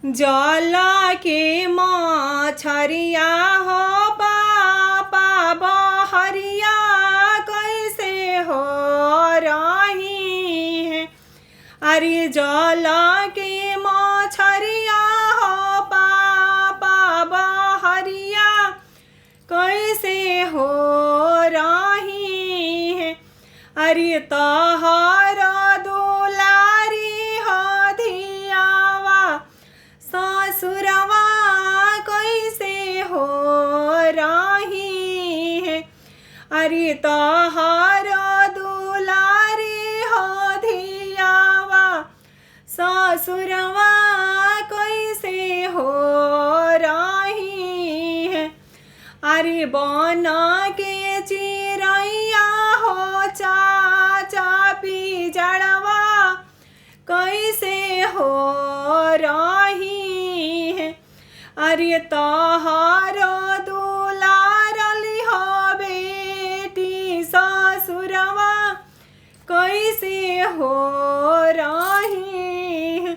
जल के मछरिया हो पापा बहरिया कैसे हो रही है। अरे जल के मछरिया हो पापा बहरिया कैसे हो रही है। अरे तहर दुलारी हो धियावा ससुरवा कैसे हो रही है। अरे तहर दुलारी हो धियावा ससुरवा कैसे हो रही है। अरे बन के चिरैया हो चाचा पिजड़वा कैसे हो रही है। अरे तहर दुलारली हो बेटी ससुरवा कैसे हो रही है।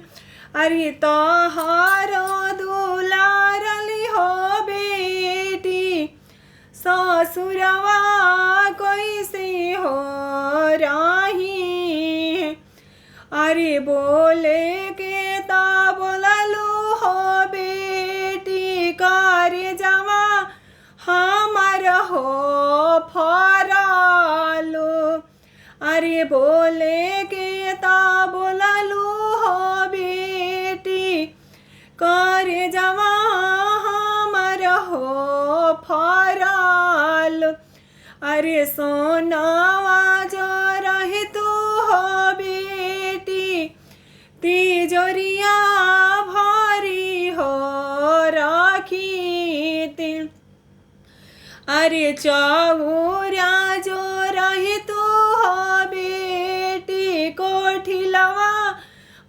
अरे तहर दुलारली हो बेटी ससुरवा कैसे हो रही है। अरे बोले के ता बोललू हो बेटी कर जवा हमार हो फरालो। अरे बोले के ता बोललू हो बेटी कर जवा हमार हो फरालो। अरे सोनावा जो रहे तू हो बेटी तिजोरिया भारी हो रखी ती। अरे चौरा जो रहे तू हो बेटी कोठिलवा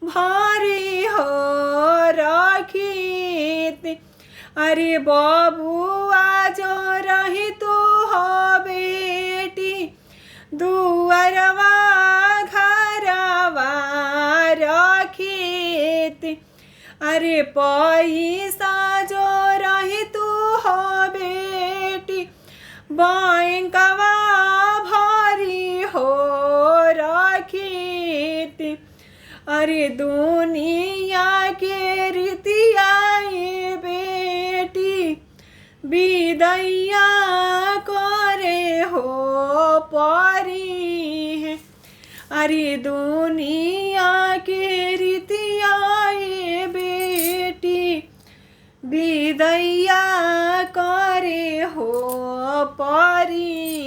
भारी हो रखी ती। अरे बबुआ जो रही तू हो बेटी दुअरवा घरवा रखीत। अरे पैसा जो रही तू हो बेटी बैंकवा भारी हो रखीत। अरे दुनिया के रीतिया बेटी विदैया करे हो परी है। अरे दुनिया के रीतिया बेटी विदैया करे हो परी